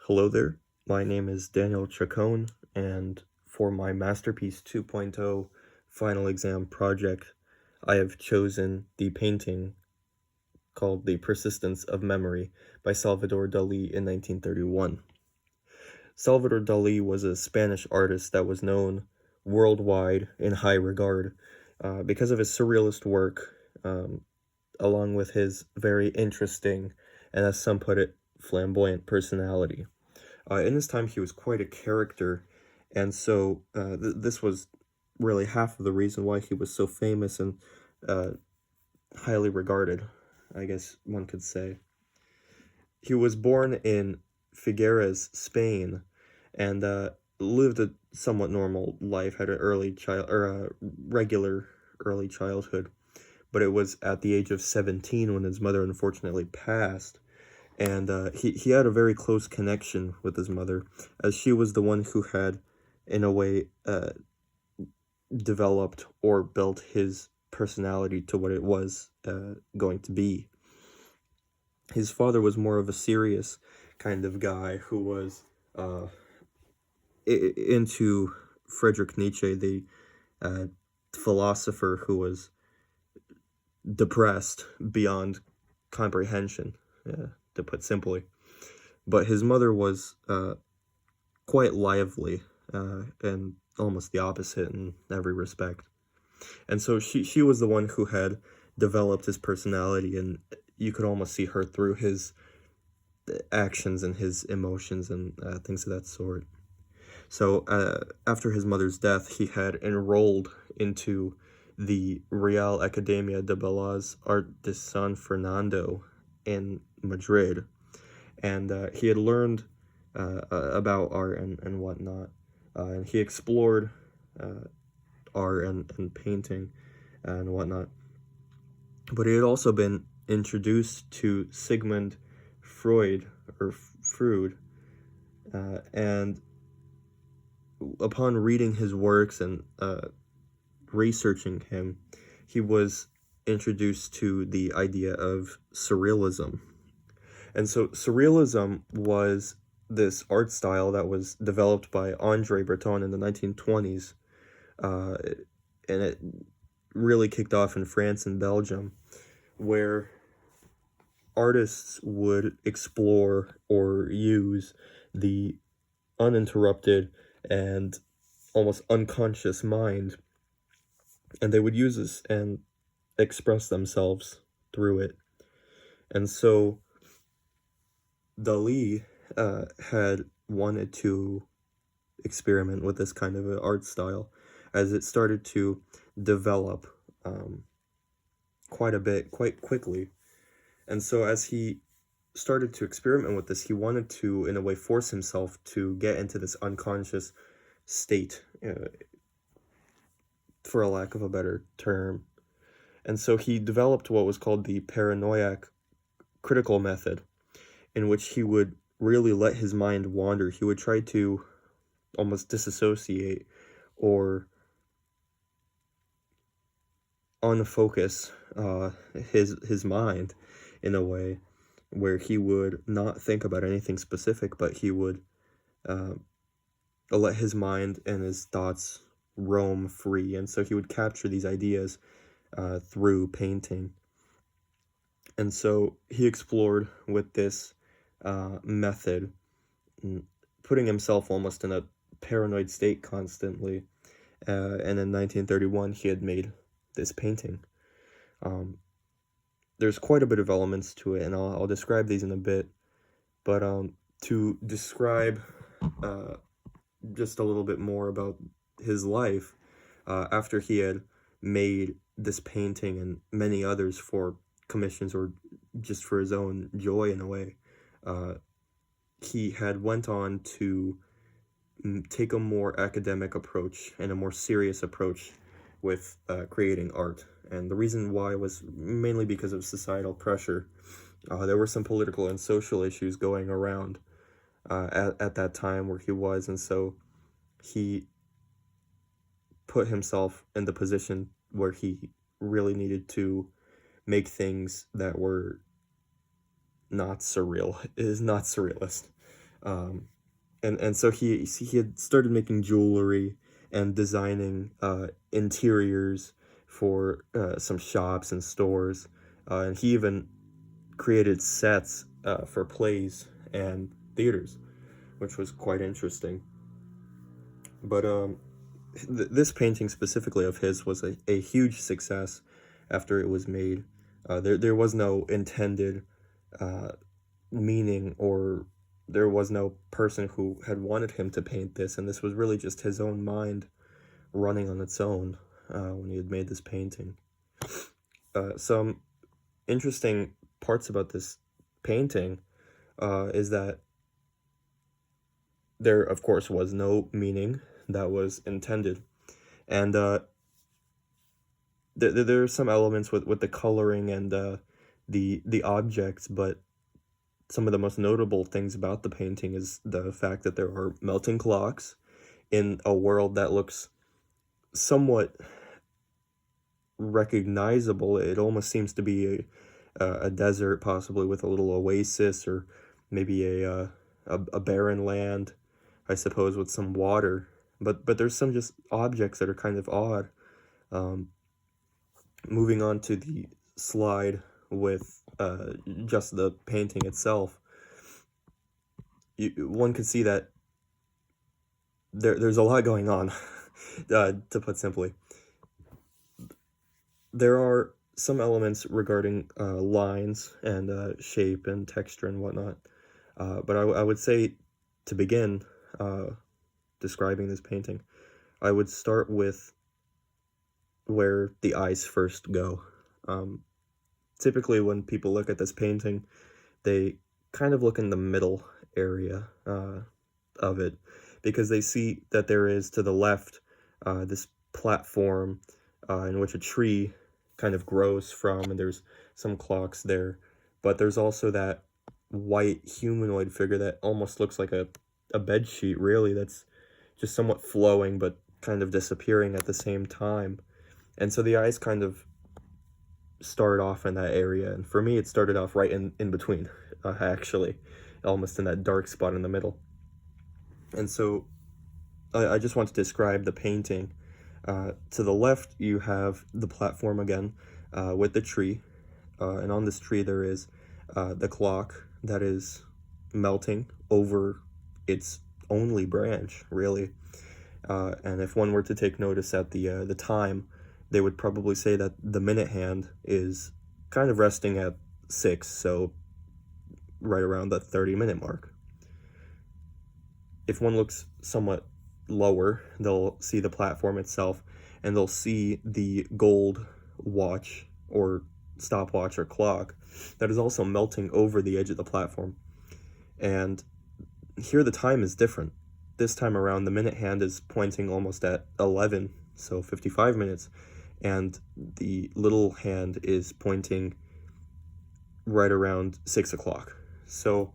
Hello there, my name is Daniel Chacon, and for my Masterpiece 2.0 final exam project, I have chosen the painting called The Persistence of Memory by Salvador Dali in 1931. Salvador Dali was a Spanish artist that was known worldwide in high regard because of his surrealist work, along with his very interesting and, as some put it, flamboyant personality. In his time, he was quite a character, and so this was really half of the reason why he was so famous and uh, highly regarded, I guess one could say. He was born in Figueres, Spain, and lived a somewhat normal life, had an early child or a regular early childhood, but it was at the age of 17 when his mother unfortunately passed. And he had a very close connection with his mother, as she was the one who had, in a way, developed or built his personality to what it was going to be. His father was more of a serious kind of guy who was uh, into Friedrich Nietzsche, the philosopher who was depressed beyond comprehension, to put simply. But his mother was quite lively, and almost the opposite in every respect. And so she was the one who had developed his personality, and you could almost see her through his actions and his emotions and things of that sort. So after his mother's death, he had enrolled into the Real Academia de Bellas Artes de San Fernando in Madrid, and he had learned about art and whatnot, and he explored art and painting and whatnot. But he had also been introduced to Sigmund Freud, or Freud, and upon reading his works and researching him, he was introduced to the idea of surrealism. And so surrealism was this art style that was developed by Andre Breton in the 1920s, uh, and it really kicked off in France and Belgium, where artists would explore or use the uninterrupted and almost unconscious mind, and they would use this and express themselves through it. And so Dali had wanted to experiment with this kind of an art style as it started to develop quite a bit, quite quickly. And so as he started to experiment with this, he wanted to, in a way, force himself to get into this unconscious state, for a lack of a better term. And so he developed what was called the paranoiac critical method, in which he would really let his mind wander. He would try to almost disassociate or unfocus his mind in a way where he would not think about anything specific, but he would let his mind and his thoughts roam free. And so he would capture these ideas through painting. And so he explored with this method, putting himself almost in a paranoid state constantly. And in 1931, he had made this painting. There's quite a bit of elements to it, and I'll describe these in a bit. But to describe just a little bit more about his life, after he had made this painting and many others for commissions or just for his own joy in a way, he had went on to take a more academic approach and a more serious approach with creating art. And the reason why was mainly because of societal pressure. There were some political and social issues going around at that time where he was, and so he put himself in the position where he really needed to make things that were not surreal, is not surrealist. And so he had started making jewelry and designing interiors for some shops and stores, and he even created sets for plays and theaters, which was quite interesting. But this painting specifically of his was a huge success after it was made. There was no intended uh, meaning, or there was no person who had wanted him to paint this, and this was really just his own mind running on its own when he had made this painting. Some interesting parts about this painting is that there, of course, was no meaning that was intended, and there are some elements with the coloring and the objects, but some of the most notable things about the painting is the fact that there are melting clocks in a world that looks somewhat recognizable. It almost seems to be a desert, possibly with a little oasis, or maybe a barren land, I suppose, with some water. But there's some just objects that are kind of odd. Um, Moving on to the slide with just the painting itself, one could see that there's a lot going on, to put simply. There are some elements regarding lines and shape and texture and whatnot, but I would say, to begin describing this painting, I would start with where the eyes first go. Typically, when people look at this painting, they kind of look in the middle area of it, because they see that there is, to the left, this platform in which a tree kind of grows from, and there's some clocks there, but there's also that white humanoid figure that almost looks like a bed sheet, really, that's just somewhat flowing but kind of disappearing at the same time. And so the eyes kind of start off in that area, and for me it started off right in between, actually, almost in that dark spot in the middle. And so I just want to describe the painting. To the left, you have the platform again, with the tree, and on this tree there is the clock that is melting over its only branch, really. And if one were to take notice at the time, they would probably say that the minute hand is kind of resting at 6, so right around the 30-minute mark. If one looks somewhat lower, they'll see the platform itself, and they'll see the gold watch or stopwatch or clock that is also melting over the edge of the platform. And here the time is different. This time around, the minute hand is pointing almost at 11, so 55 minutes, and the little hand is pointing right around 6 o'clock. So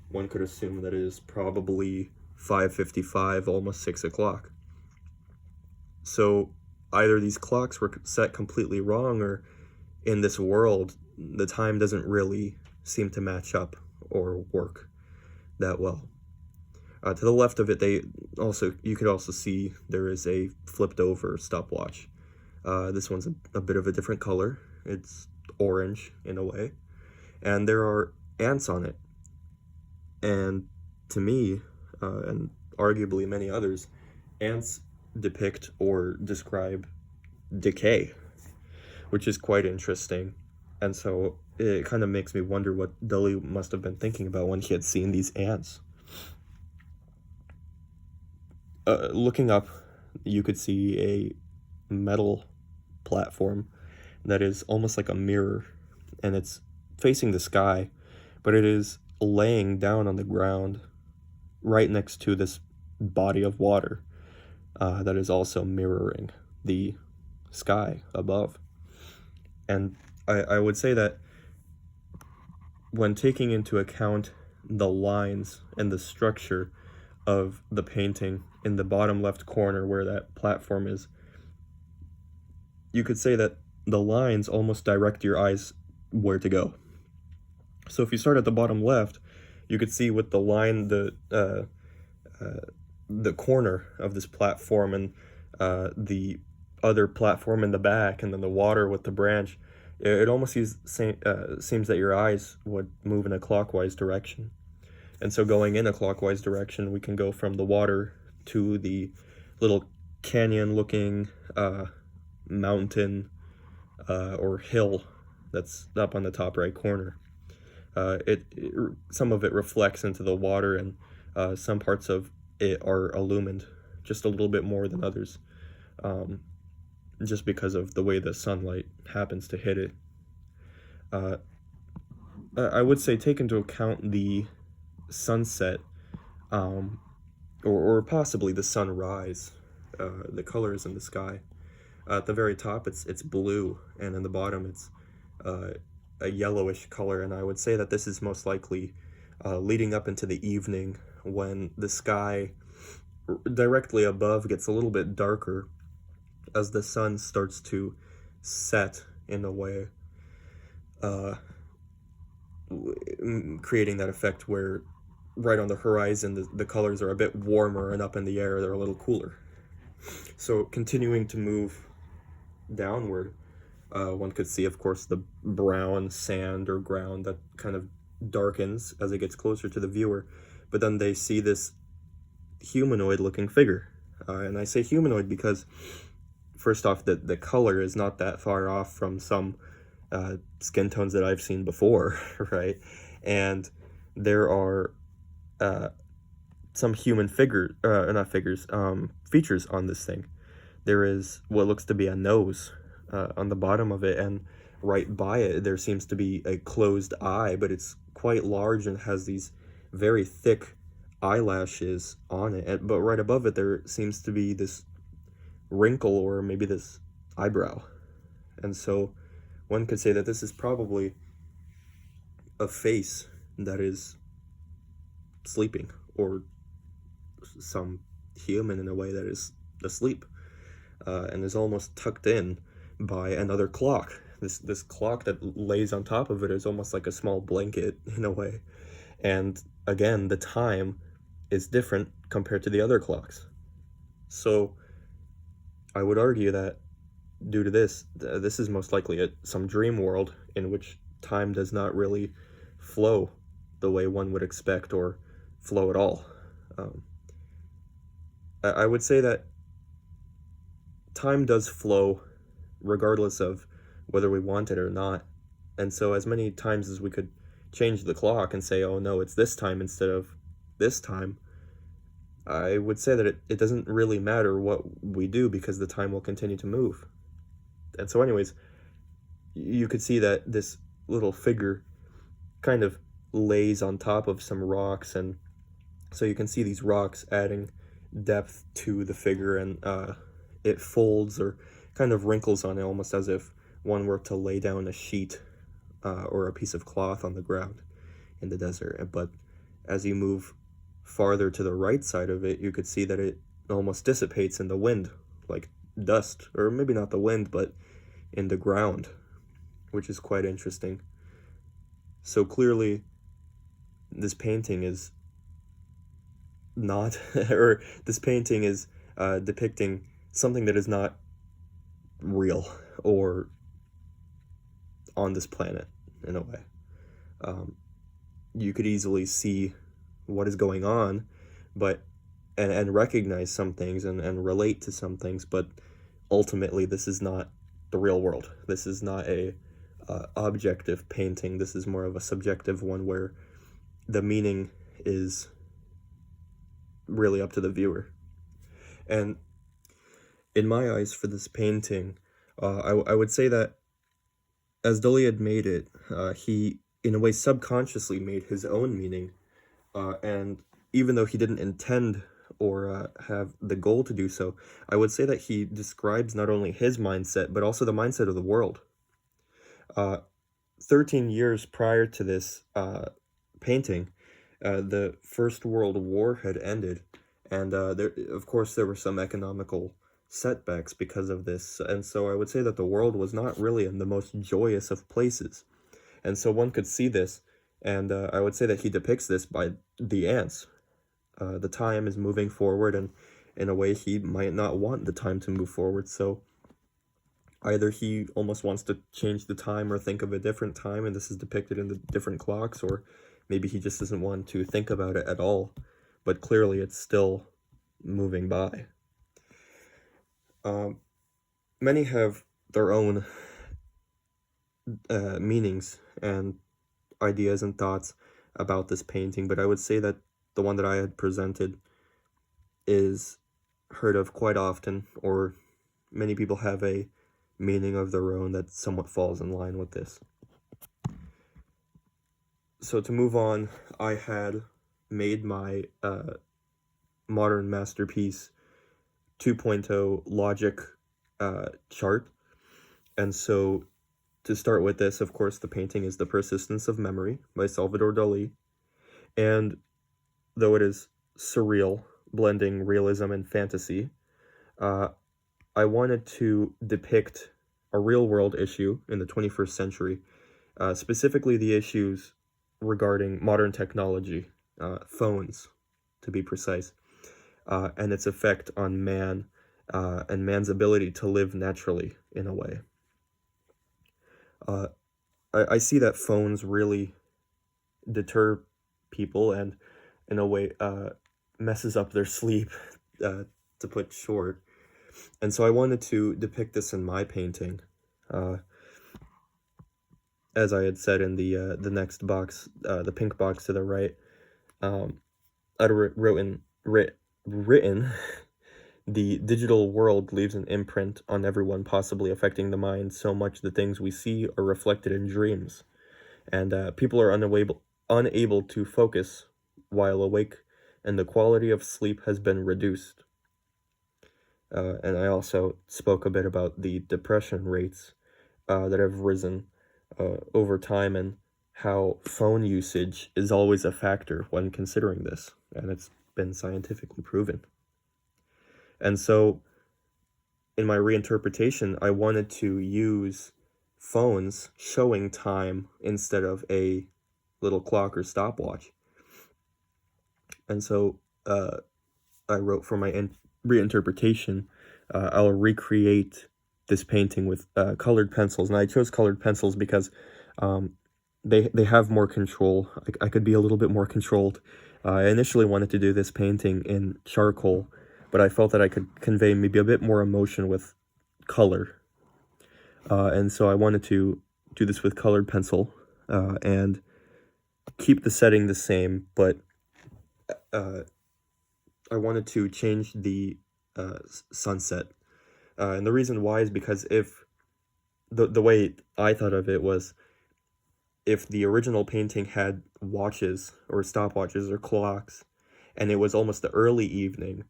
one could assume that it is probably 5:55, almost 6 o'clock. So either these clocks were set completely wrong, or in this world, the time doesn't really seem to match up or work that well. To the left of it, you could also see there is a flipped over stopwatch. This one's a bit of a different color. It's orange in a way, and there are ants on it. And to me, and arguably many others, ants depict or describe decay, which is quite interesting. And so it kind of makes me wonder what Dali must have been thinking about when he had seen these ants. Looking up, you could see a metal platform that is almost like a mirror, and it's facing the sky, but it is laying down on the ground right next to this body of water that is also mirroring the sky above. And I would say that when taking into account the lines and the structure of the painting in the bottom left corner where that platform is, you could say that the lines almost direct your eyes where to go. So if you start at the bottom left, you could see with the line the corner of this platform and the other platform in the back, and then the water with the branch. It almost seems that your eyes would move in a clockwise direction. And so going in a clockwise direction, we can go from the water to the little canyon-looking mountain or hill that's up on the top right corner. Some of it reflects into the water, and some parts of it are illumined just a little bit more than others, just because of the way the sunlight happens to hit it. I would say take into account the sunset, or possibly the sunrise, the colors in the sky. At the very top, it's blue, and in the bottom, it's a yellowish color. And I would say that this is most likely leading up into the evening, when the sky directly above gets a little bit darker as the sun starts to set in a way, creating that effect where right on the horizon the colors are a bit warmer, and up in the air they're a little cooler. So continuing to move downward, one could see, of course, the brown sand or ground that kind of darkens as it gets closer to the viewer, but then they see this humanoid looking figure. And I say humanoid because, first off, the color is not that far off from some skin tones that I've seen before, right? And there are some human features on this thing. There is what looks to be a nose on the bottom of it, and right by it there seems to be a closed eye, but it's quite large and has these very thick eyelashes on it. But right above it there seems to be this wrinkle, or maybe this eyebrow. And so one could say that this is probably a face that is sleeping, or some human in a way that is asleep, and is almost tucked in by another clock. This clock that lays on top of it is almost like a small blanket in a way. And again, the time is different compared to the other clocks. So I would argue that due to this, this is most likely some dream world in which time does not really flow the way one would expect, or flow at all. I would say that time does flow regardless of whether we want it or not. And so as many times as we could change the clock and say, oh no, it's this time instead of this time, I would say that it doesn't really matter what we do, because the time will continue to move. And so anyways, you could see that this little figure kind of lays on top of some rocks, and so you can see these rocks adding depth to the figure, and it folds or kind of wrinkles on it, almost as if one were to lay down a sheet or a piece of cloth on the ground in the desert. But as you move farther to the right side of it, you could see that it almost dissipates in the wind, like dust, or maybe not the wind, but in the ground, which is quite interesting. So clearly, this painting is not, or this painting is depicting something that is not real or on this planet in a way. You could easily see what is going on, but and recognize some things and relate to some things, but ultimately this is not the real world. This is not a objective painting. This is more of a subjective one, where the meaning is really up to the viewer. And in my eyes, for this painting, I would say that as Dali had made it, he in a way subconsciously made his own meaning, and even though he didn't intend or have the goal to do so, I would say that he describes not only his mindset, but also the mindset of the world. 13 years prior to this painting, the First World War had ended, and of course there were some economical setbacks because of this, and so I would say that the world was not really in the most joyous of places. And so one could see this And I would say that he depicts this by the ants. The time is moving forward, and in a way he might not want the time to move forward, so either he almost wants to change the time or think of a different time, and this is depicted in the different clocks, or maybe he just doesn't want to think about it at all, but clearly it's still moving by. Many have their own meanings and ideas and thoughts about this painting, but I would say that the one that I had presented is heard of quite often, or many people have a meaning of their own that somewhat falls in line with this. So to move on, I had made my modern masterpiece 2.0 logic chart, and so to start with this, of course, the painting is The Persistence of Memory by Salvador Dali, and though it is surreal, blending realism and fantasy, I wanted to depict a real-world issue in the 21st century, specifically the issues regarding modern technology, phones, to be precise, and its effect on man and man's ability to live naturally, in a way. I see that phones really deter people and, in a way, messes up their sleep, to put short. And so I wanted to depict this in my painting. As I had said in the next box, the pink box to the right, I'd written, the digital world leaves an imprint on everyone, possibly affecting the mind so much the things we see are reflected in dreams, and people are unable to focus while awake, and the quality of sleep has been reduced. And I also spoke a bit about the depression rates that have risen over time, and how phone usage is always a factor when considering this, and it's been scientifically proven. And so, in my reinterpretation, I wanted to use phones showing time instead of a little clock or stopwatch. And so, I wrote for my reinterpretation, I'll recreate this painting with colored pencils, and I chose colored pencils because they have more control. I could be a little bit more controlled. I initially wanted to do this painting in charcoal, but I felt that I could convey maybe a bit more emotion with color. And so I wanted to do this with colored pencil and keep the setting the same, but I wanted to change the sunset. And the reason why is because if the way I thought of it was, if the original painting had watches or stopwatches or clocks, and it was almost the early evening,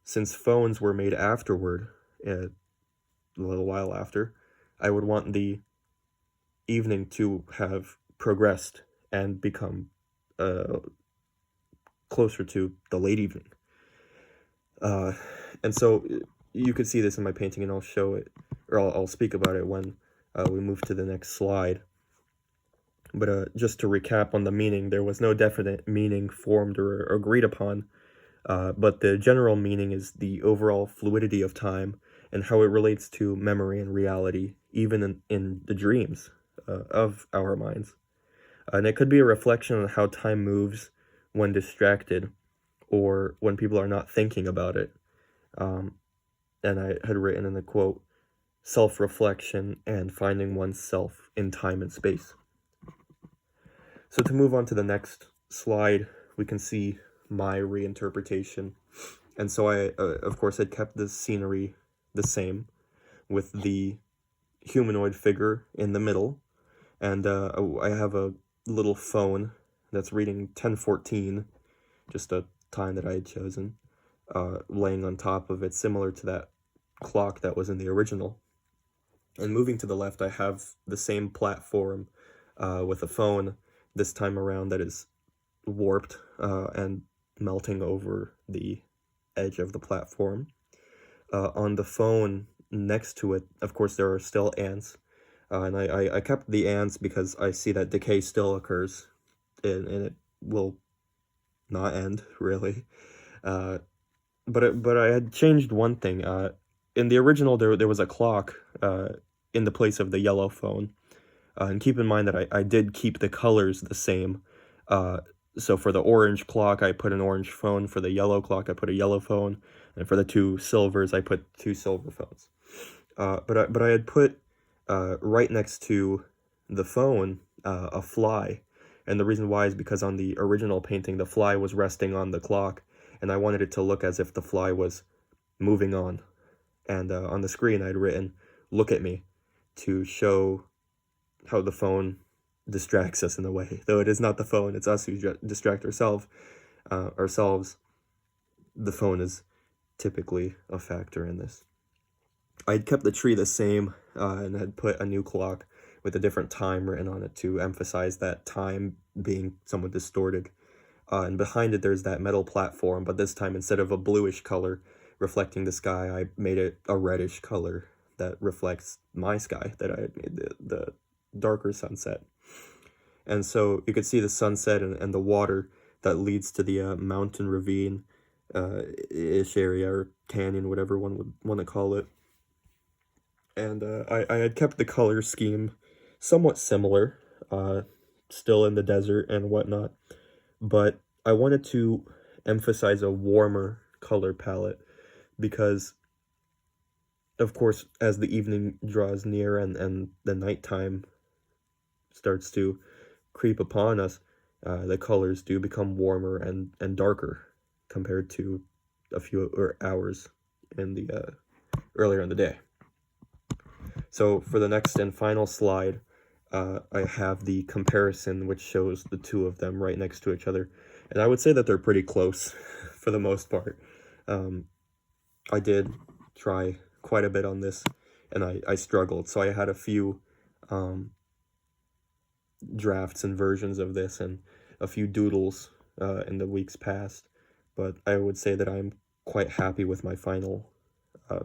since phones were made afterward, a little while after, I would want the evening to have progressed and become closer to the late evening. And so you could see this in my painting, and I'll show it, or I'll speak about it when we move to the next slide. But just to recap on the meaning, there was no definite meaning formed or agreed upon, but the general meaning is the overall fluidity of time and how it relates to memory and reality, even in the dreams of our minds. And it could be a reflection on how time moves when distracted or when people are not thinking about it. And I had written in the quote, self-reflection and finding oneself in time and space. So to move on to the next slide, we can see my reinterpretation. And so I, of course, had kept the scenery the same, with the humanoid figure in the middle. And I have a little phone that's reading 10:14, just a time that I had chosen, laying on top of it, similar to that clock that was in the original. And moving to the left, I have the same platform with a phone, this time around, that is warped and melting over the edge of the platform. On the phone next to it, of course, there are still ants, and I kept the ants because I see that decay still occurs and it will not end, really. Uh, but I had changed one thing. In the original, there was a clock in the place of the yellow phone. And keep in mind that I did keep the colors the same. Uh, so for the orange clock, I put an orange phone. For the yellow clock, I put a yellow phone. And for the two silvers, I put two silver phones. But I had put right next to the phone a fly. And the reason why is because on the original painting, the fly was resting on the clock. And I wanted it to look as if the fly was moving on. And on the screen, I'd written, "Look at me," to show how the phone distracts us in a way. Though it is not the phone, it's us who distract ourselves. The phone is typically a factor in this. I had kept the tree the same and had put a new clock with a different time written on it to emphasize that time being somewhat distorted. And behind it, there's that metal platform, but this time, instead of a bluish color reflecting the sky, I made it a reddish color that reflects my sky that I had made, the darker sunset. And so you could see the sunset and the water that leads to the mountain ravine ish area, or canyon, whatever one would want to call it. And I had kept the color scheme somewhat similar, still in the desert and whatnot, but I wanted to emphasize a warmer color palette because, of course, as the evening draws near and the nighttime starts to creep upon us, the colors do become warmer and darker compared to a few hours in the earlier in the day. So for the next and final slide, I have the comparison, which shows the two of them right next to each other. And I would say that they're pretty close for the most part. I did try quite a bit on this, and I struggled. So I had a few drafts and versions of this and a few doodles in the weeks past. But I would say that I'm quite happy with my final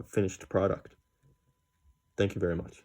finished product. Thank you very much.